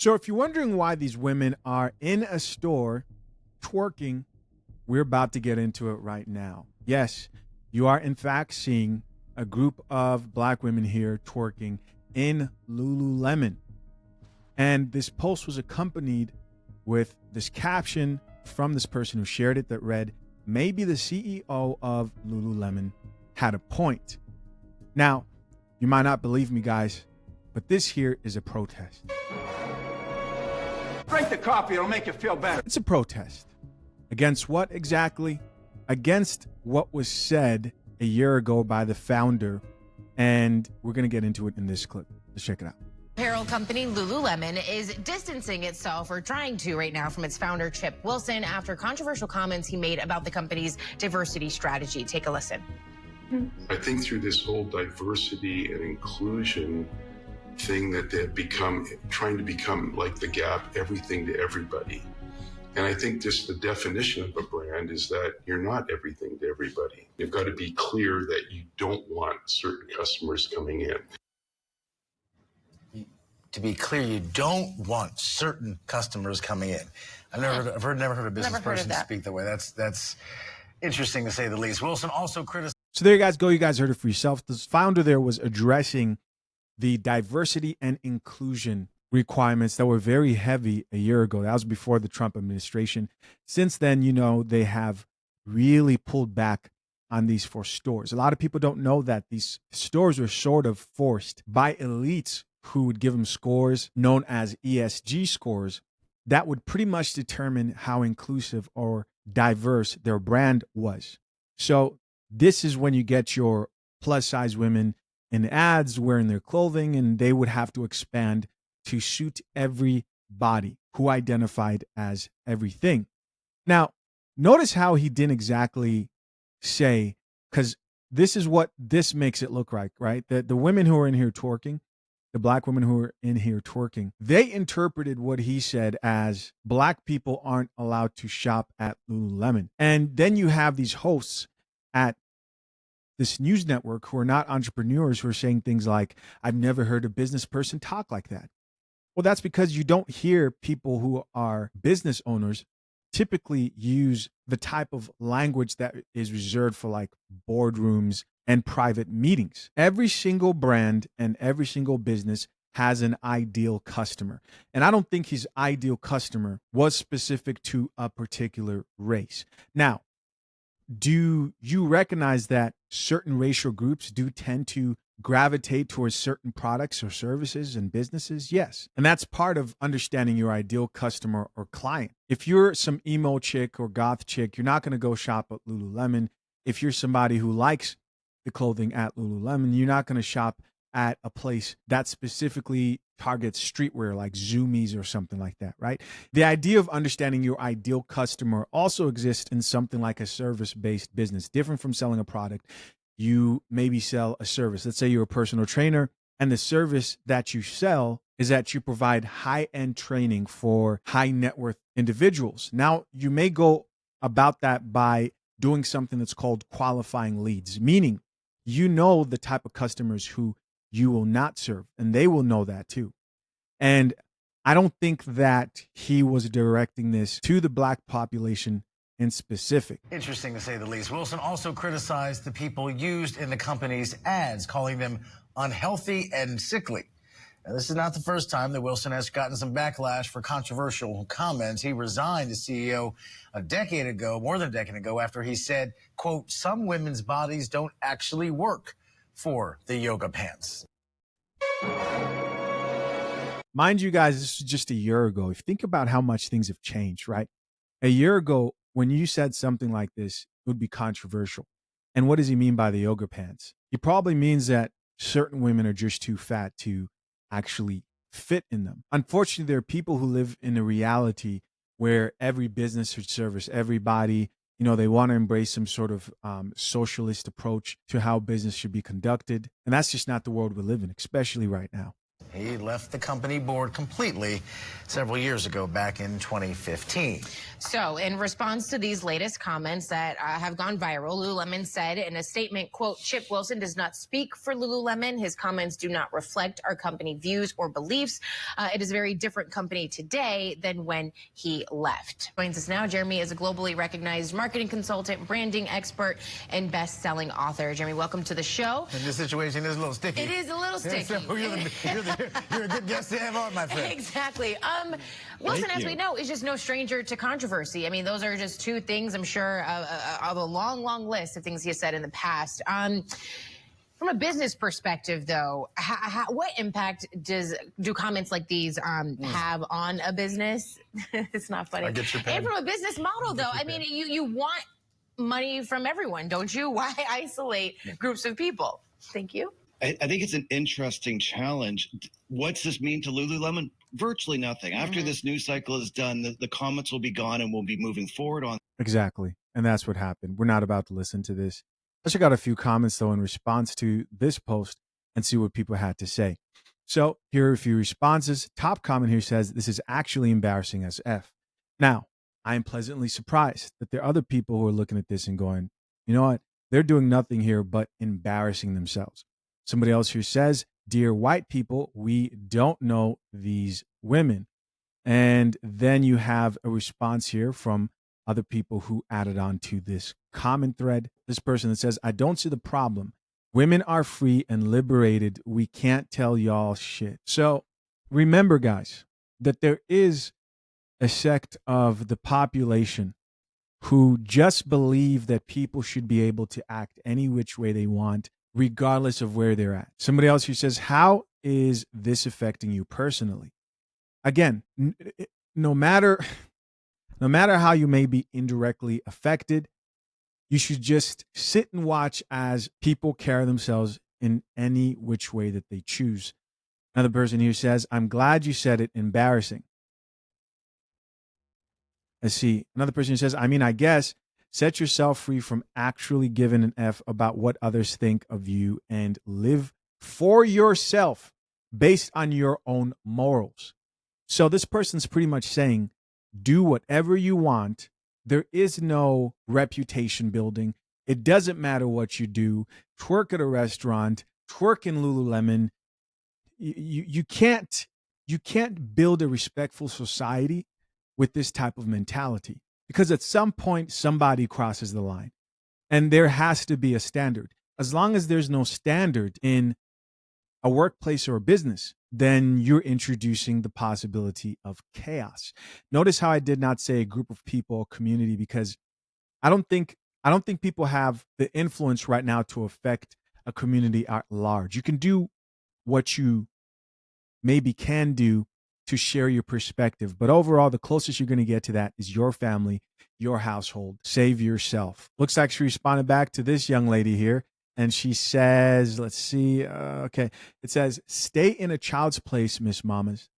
So if you're wondering why these women are in a store twerking, we're about to get into it right now. Yes, you are in fact seeing a group of black women here twerking in Lululemon. And this post was accompanied with this caption from this person who shared it that read, "Maybe the CEO of Lululemon had a point." Now, you might not believe me, guys, but this here is a protest. Drink the coffee, it'll make you feel better. It's a protest. Against what exactly? Against what was said a year ago by the founder. And we're going to get into it in this clip. Let's check it out. Apparel company Lululemon is distancing itself, or trying to right now, from its founder Chip Wilson after controversial comments he made about the company's diversity strategy. Take a listen. I think through this whole diversity and inclusion thing that they've become, trying to become like the Gap, everything to everybody. And I think just the definition of a brand is that you're not everything to everybody. You've got to be clear that you don't want certain customers coming in. To be clear, you don't want certain customers coming in. I've never heard a business person speak that way. That's interesting to say the least. Wilson also criticized. So there you guys go. You guys heard it for yourself. The founder there was addressing the diversity and inclusion requirements that were very heavy a year ago. That was before the Trump administration. Since then, they have really pulled back on these for stores. A lot of people don't know that these stores were sort of forced by elites who would give them scores known as ESG scores that would pretty much determine how inclusive or diverse their brand was. So this is when you get your plus size women in ads wearing their clothing, and they would have to expand to suit everybody who identified as everything. Now, notice how he didn't exactly say, because this is what this makes it look like, right? The women who are in here twerking, the black women who are in here twerking, they interpreted what he said as black people aren't allowed to shop at Lululemon. And then you have these hosts at this news network who are not entrepreneurs who are saying things like, "I've never heard a business person talk like that." Well, that's because you don't hear people who are business owners typically use the type of language that is reserved for like boardrooms and private meetings. Every single brand and every single business has an ideal customer. And I don't think his ideal customer was specific to a particular race. Now, do you recognize that certain racial groups do tend to gravitate towards certain products or services and businesses? Yes. And that's part of understanding your ideal customer or client. If you're some emo chick or goth chick, you're not going to go shop at Lululemon. If you're somebody who likes the clothing at Lululemon, you're not going to shop at a place that specifically targets streetwear like Zoomies or something like that, right? The idea of understanding your ideal customer also exists in something like a service-based business. Different from selling a product, you maybe sell a service. Let's say you're a personal trainer, and the service that you sell is that you provide high-end training for high net worth individuals. Now, you may go about that by doing something that's called qualifying leads, meaning you know the type of customers who you will not serve, and they will know that too. And I don't think that he was directing this to the black population in specific. Interesting to say the least. Wilson also criticized the people used in the company's ads, calling them unhealthy and sickly. Now, this is not the first time that Wilson has gotten some backlash for controversial comments. He resigned as CEO a decade ago, more than a decade ago, after he said, quote, "Some women's bodies don't actually work for the yoga pants." Mind you guys, this is just a year ago. If you think about how much things have changed, right? A year ago, when you said something like this, it would be controversial. And what does he mean by the yoga pants? He probably means that certain women are just too fat to actually fit in them. Unfortunately, there are people who live in a reality where every business should service everybody. They want to embrace some sort of socialist approach to how business should be conducted. And that's just not the world we live in, especially right now. He left the company board completely several years ago, back in 2015. So in response to these latest comments that have gone viral, Lululemon said in a statement, quote, Chip Wilson does not speak for Lululemon. His comments do not reflect our company views or beliefs. It is a very different company today than when he left. Joins us now. Jeremy is a globally recognized marketing consultant, branding expert, and best-selling author. Jeremy, welcome to the show. And this situation is a little sticky. It is a little sticky. So you're a good guest to have on, my friend. Exactly. Wilson, as we know, is just no stranger to controversy. I mean, those are just two things, I'm sure, of a long, long list of things he has said in the past. From a business perspective, though, what impact do comments like these have on a business? It's not funny. I get your pen. And from a business model, though, I mean, you want money from everyone, don't you? Why isolate groups of people? Thank you. I think it's an interesting challenge. What's this mean to Lululemon? Virtually nothing. After this news cycle is done, the comments will be gone and we'll be moving forward on. Exactly. And that's what happened. We're not about to listen to this. Let's check out a few comments, though, in response to this post and see what people had to say. So here are a few responses. Top comment here says, this is actually embarrassing as F. Now, I am pleasantly surprised that there are other people who are looking at this and going, you know what? They're doing nothing here but embarrassing themselves. Somebody else here says, dear white people, we don't know these women. And then you have a response here from other people who added on to this comment thread. This person that says, I don't see the problem. Women are free and liberated. We can't tell y'all shit. So remember, guys, that there is a sect of the population who just believe that people should be able to act any which way they want, regardless of where they're at. Somebody else who says, how is this affecting you personally? Again, no matter how you may be indirectly affected, you should just sit and watch as people carry themselves in any which way that they choose. Another person here says, I'm glad you said it, embarrassing. Let's see. Another person who says, I mean, I guess, set yourself free from actually giving an F about what others think of you and live for yourself based on your own morals. So this person's pretty much saying, do whatever you want. There is no reputation building. It doesn't matter what you do. Twerk at a restaurant, twerk in Lululemon. You can't build a respectful society with this type of mentality, because at some point somebody crosses the line and there has to be a standard. As long as there's no standard in a workplace or a business, then you're introducing the possibility of chaos. Notice how I did not say a group of people or community, because I don't think people have the influence right now to affect a community at large. You can do what you maybe can do to share your perspective, but overall, the closest you're going to get to that is your family, your household. Save yourself. Looks like she responded back to this young lady here. And she says, let's see. Okay. It says, stay in a child's place, Miss Mamas.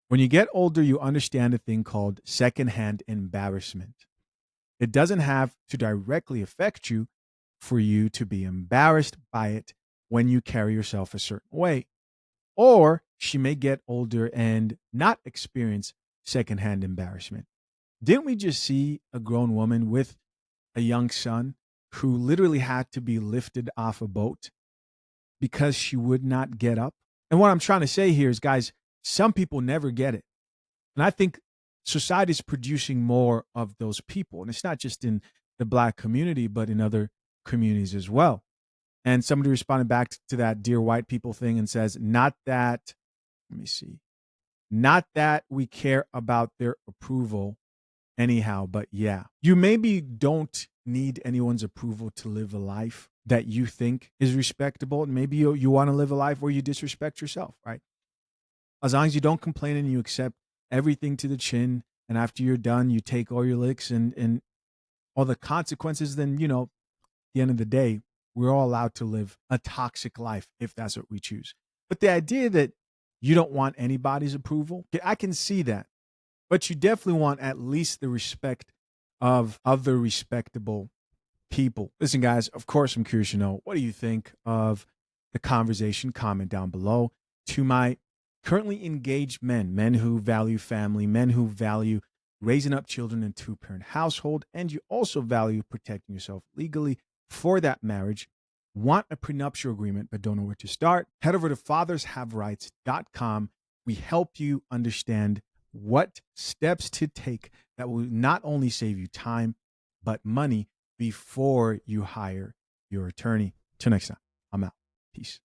When you get older, you understand a thing called secondhand embarrassment. It doesn't have to directly affect you for you to be embarrassed by it when you carry yourself a certain way. Or she may get older and not experience secondhand embarrassment. Didn't we just see a grown woman with a young son who literally had to be lifted off a boat because she would not get up? And what I'm trying to say here is, guys, some people never get it. And I think society is producing more of those people. And it's not just in the Black community, but in other communities as well. And somebody responded back to that dear white people thing and says, not that we care about their approval anyhow, but yeah, you maybe don't need anyone's approval to live a life that you think is respectable. And maybe you want to live a life where you disrespect yourself, right? As long as you don't complain and you accept everything to the chin, and after you're done, you take all your licks and all the consequences, then, you know, at the end of the day, we're all allowed to live a toxic life if that's what we choose. But the idea that you don't want anybody's approval, I can see that. But you definitely want at least the respect of other respectable people. Listen, guys, of course, I'm curious to know, what do you think of the conversation? Comment down below. To my currently engaged men who value family, men who value raising up children in a two-parent household, and you also value protecting yourself legally for that marriage, want a prenuptial agreement but don't know where to start, head over to fathershaverights.com. We help you understand what steps to take that will not only save you time, but money before you hire your attorney. Till next time, I'm out. Peace.